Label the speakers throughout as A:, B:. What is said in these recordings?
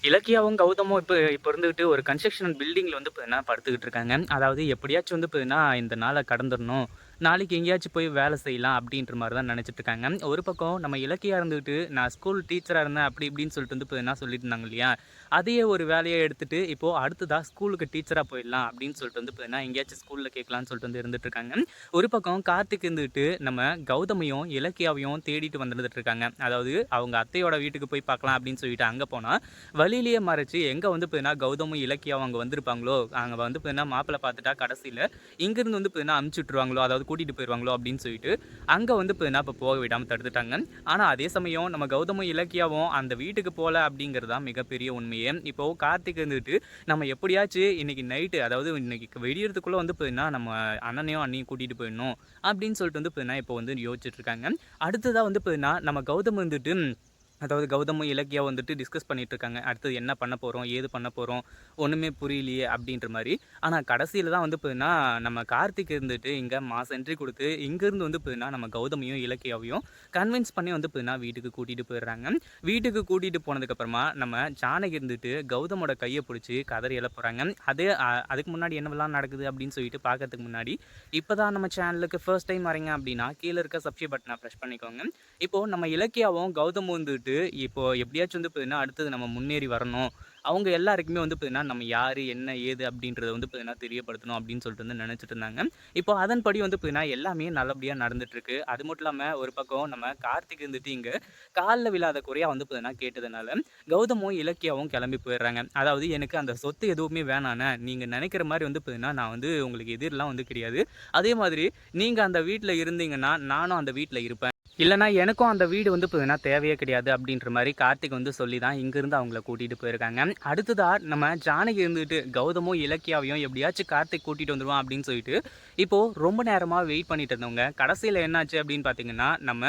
A: இலக்கியாவும், கௌதமும் இப்ப இருந்துகிட்டு ஒரு கன்ஸ்ட்ரக்ஷன் பில்டிங்ல பார்த்தீங்கன்னா படுத்துக்கிட்டு இருக்காங்க. அதாவது எப்படியாச்சும் பார்த்தீங்கன்னா, இந்த நாள கடந்துரணும். நாளைக்கு எங்கேயாச்சும் போய் வேலை செய்யலாம் அப்படின்ற மாரி தான் நெனச்சுட்டு இருக்காங்க. ஒரு பக்கம் நம்ம இலக்கியா இருந்துகிட்டு, நான் ஸ்கூல் டீச்சரா இருந்தேன் அப்படி இப்படின்னு சொல்லிட்டு பார்த்தீங்கன்னா சொல்லிட்டு இருந்தாங்க இல்லையா? அதையே ஒரு வேலையா எடுத்துட்டு, இப்போ அடுத்ததா ஸ்கூலுக்கு டீச்சரா போயிடலாம் அப்படின்னு சொல்லிட்டு பார்த்தீங்கன்னா, எங்கேயாச்சும் ஸ்கூல்ல கேட்கலான்னு சொல்லிட்டு இருந்துட்டு இருக்காங்க. ஒரு பக்கம் கார்த்திக் இருந்துகிட்டு, நம்ம கௌதமையும், இலக்கியாவையும் தேடிட்டு வந்துட்டு இருக்காங்க. அதாவது அவங்க அத்தையோட வீட்டுக்கு போய் பார்க்கலாம் அப்படின்னு சொல்லிட்டு அங்க போனா, வழியிலேயே மறைச்சு எங்க பார்த்தீங்கன்னா, கௌதமும், இலக்கியாவும் அங்க வந்திருப்பாங்களோ, அங்க பார்த்தீங்கன்னா மாப்பிள்ளை பார்த்துட்டா கடைசியில இங்கிருந்து பார்த்தீங்கன்னா அனுப்பிச்சு விட்டுருவாங்களோ, அதாவது கூட்டிட்டு போயிருவாங்களோ அப்படின்னு சொல்லிட்டு, அங்க பார்த்தீங்கன்னா இப்ப போக விடாம தடுத்துட்டாங்க. ஆனா அதே சமயம் நம்ம கௌதமும், இலக்கியாவும் அந்த வீட்டுக்கு போல அப்படிங்கிறது தான் மிகப்பெரிய உண்மையே. இப்போ கார்த்திக் இருந்துட்டு, நம்ம எப்படியாச்சும் இன்னைக்கு நைட்டு அதாவது இன்னைக்கு விடியறதுக்குள்ள பார்த்தீங்கன்னா, நம்ம அண்ணனையும், அண்ணியும் கூட்டிட்டு போயிடணும் அப்படின்னு சொல்லிட்டு பார்த்தீங்கன்னா, இப்போ யோசிச்சுட்டு இருக்காங்க. அடுத்ததா பார்த்தீங்கன்னா, நம்ம கௌதம் வந்துட்டு அதாவது கௌதமும், இலக்கியா டிஸ்கஸ் பண்ணிட்டு இருக்காங்க. அடுத்தது என்ன பண்ண போறோம்? ஏது பண்ண போறோம்? ஒண்ணுமே புரியலையே! அப்டின்ற மாரி. ஆனா கடைசில தான் பார்த்தீங்கன்னா, நம்ம கார்த்திக் இங்க மாஸ் என்ட்ரி குடுத்து, இங்கருந்து பார்த்தீங்கன்னா, நம்ம கௌதமையும், இலக்கியாவையும் கன்வின்ஸ் பண்ணி பார்த்தீங்கன்னா, வீட்டுக்கு கூட்டிட்டு போயிடுறாங்க. வீட்டுக்கு கூட்டிட்டு போனதுக்கப்புறமா, நம்ம ஜானகி கௌதமோட கைய புடிச்சு கதறி எழ போறாங்க. அதுக்கு முன்னாடி என்னவெல்லாம் நடக்குது அப்டின்னு சொல்லிட்டு பார்க்கறதுக்கு முன்னாடி, இப்ப தான் நம்ம சேனலுக்கு ஃபர்ஸ்ட் டைம் வரீங்க அப்டின்னா, கீழ இருக்க சப்ஸ்கிரைப் பட்டன பிரஸ் பண்ணிக்கோங்க. இப்போ நம்ம இலக்கியாவும், கௌதமும் இப்போ எப்படியாச்சும் பார்த்தீங்கன்னா, அடுத்தது நம்ம முன்னேறி வரணும். அவங்க எல்லாருக்குமே பார்த்தீங்கன்னா, நம்ம யாரு, என்ன, ஏது அப்படின்றத பார்த்தீங்கன்னா, தெரியப்படுத்தணும் அப்படின்னு சொல்லிட்டு நெனச்சுட்டு இருந்தாங்க. இப்போ அதன்படி பார்த்தீங்கன்னா, எல்லாமே நல்லபடியா நடந்துட்டுருக்கு. அது மட்டும் இல்லாம ஒரு பக்கம் நம்ம கார்த்திக் இங்க கால்ல விழாத குறையா பார்த்தீங்கன்னா கேட்டதுனால, கௌதமும், இலக்கியாவும் கிளம்பி போயிடுறாங்க. அதாவது எனக்கு அந்த சொத்து எதுவுமே வேணாண்ணே. நீங்க நெனைக்கிற மாரி பார்த்தீங்கன்னா, நான் உங்களுக்கு எதிர்லாம் கிடையாது. அதே மாதிரி நீங்க அந்த வீட்ல இருந்தீங்கன்னா, நானும் அந்த வீட்ல இருப்பேன். இல்லன்னா, எனக்கும் அந்த வீடு பார்த்தீங்கன்னா, தேவையே கிடையாது அப்படின்ற மாரி கார்த்திக் சொல்லி தான் இங்கருந்து அவங்கள கூட்டிட்டு போயிருக்காங்க. அடுத்ததா நம்ம ஜானகி கௌதமும், இலக்கியாவையும் எப்படியாச்சும் கார்த்திக் கூட்டிட்டு வந்துருவான் அப்படின்னு சொல்லிட்டு, இப்போ ரொம்ப நேரமா வெயிட் பண்ணிட்டு இருந்தவங்க, கடைசியில என்னாச்சு அப்படின்னு பார்த்தீங்கன்னா, நம்ம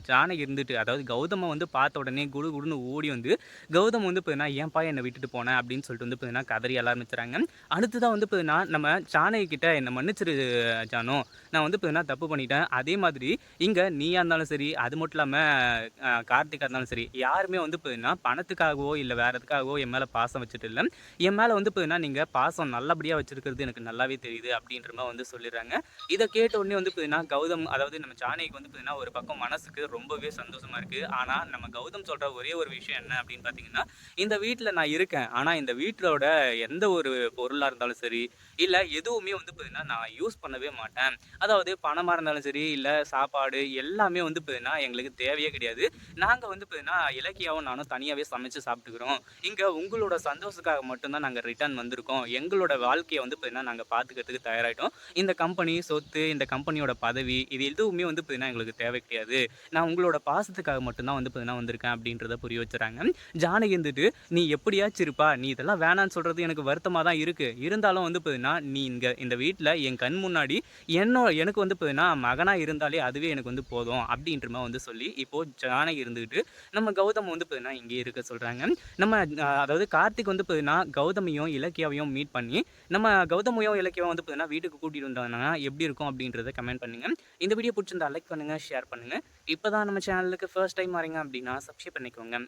A: ஜானகி அதாவது கௌதம பார்த்த உடனே குடுகுடுன்னு ஓடி கௌதம் பார்த்தீங்கன்னா, "ஏன்பா என்ன விட்டுட்டு போன?" அப்படின்னு சொல்லிட்டு பார்த்தீங்கன்னா, கதறி அழ ஆரம்பிச்சுறாங்க. அடுத்ததா பார்த்தீங்கன்னா, நம்ம ஜானகி கிட்ட "என்ன மன்னிச்சிரு ஜானு. நான் பார்த்தீங்கன்னா தப்பு பண்ணிட்டேன். அதே மாதிரி இங்க நீயா இருந்தாலும் சரி, அது மட்டும் இல்லாம கார்த்திக்கா இருந்தாலும் சரி, யாருமே பார்த்தீங்கன்னா, பணத்துக்காகவோ, இல்ல வேற எதுக்காகவோ என் மேல பாசம் வச்சுட்டு இல்ல. என் மேல பார்த்தீங்கன்னா, நீங்க பாசம் நல்லபடியா வச்சிருக்கிறது எனக்கு நல்லாவே தெரியுது அப்படின்ற மாரி சொல்லிடுறாங்க. இத கேட்ட உடனே பார்த்தீங்கன்னா, கௌதம் அதாவது நம்ம ஜானகிக்கு பார்த்தீங்கன்னா, ஒரு பக்கம் மனசுக்கு ரொம்பவே சந்தோஷமா இருக்கு. ஆனா, நம்ம கௌதம் சொல்ற ஒரே ஒரு விஷயம் என்ன அப்படின்னு பார்த்தீங்கன்னா, இந்த வீட்ல நான் இருக்கேன். ஆனா, இந்த வீட்டோட எந்த ஒரு பொருளா இருந்தாலும் சரி, இல்ல எதுவுமே பார்த்தீங்கன்னா, நான் யூஸ் பண்ணவே மாட்டேன். அதாவது பணமா இருந்தாலும் சரி, இல்ல சாப்பாடு எல்லாமே பார்த்தீங்கன்னா, எங்களுக்கு தேவையே கிடையாது. நாங்க பார்த்தீங்கன்னா, இலக்கியாவும் நானும் தனியாவே சமைச்சு சாப்பிட்டுக்கிறோம். இங்க உங்களோட சந்தோஷத்துக்காக மட்டும் தான் நாங்க ரிட்டர்ன் வந்திருக்கோம். எங்களோட வாழ்க்கைய பார்த்தீங்கன்னா, நாங்க பார்த்துக்கிறதுக்கு தயாராயிட்டோம். இந்த கம்பெனி, சொத்து, இந்த கம்பெனியோட பதவி இது எதுவுமே பார்த்தீங்கன்னா, எங்களுக்கு தேவை கிடையாது. நான் உங்களோட பாசத்துக்காக மட்டும் தான் பார்த்தீங்கன்னா வந்திருக்கேன் அப்படின்றத புரிய வச்சுறாங்க. ஜானகி "நீ எப்படியாச்சும் இருப்பா. நீ இதெல்லாம் வேணான்னு சொல்றது எனக்கு வருத்தமா தான் இருக்கு. இருந்தாலும் பார்த்தீங்கன்னா, நீ இங்க இந்த வீட்ல என் கண் முன்னாடி எனக்கு பார்த்தீங்கன்னா, மகனா இருந்தாலே அதுவே எனக்கு போதும்." அப்படின்ற மாரி சொல்லி, இப்போ ஜானகி நம்ம கௌதம பார்த்தீங்கன்னா, இங்கேயே இருக்க சொல்றாங்க. நம்ம அதாவது கார்த்திக் பார்த்தீங்கன்னா, கௌதமையும், இலக்கியாவையும் மீட் பண்ணி, நம்ம கௌதமையும், இலக்கியாவும் பார்த்தீங்கன்னா, வீட்டுக்கு கூட்டிட்டு வந்தாங்கன்னா எப்படி இருக்கும் அப்படின்றத கமெண்ட் பண்ணுங்க. இந்த வீடியோ புடிச்சிருந்தா லைக் பண்ணுங்க, ஷேர் பண்ணுங்க. இப்ப தான் நம்ம சேனலுக்கு ஃபர்ஸ்ட் டைம் வரீங்க அப்படின்னா, சப்ஸ்கிரைப் பண்ணிக்கோங்க.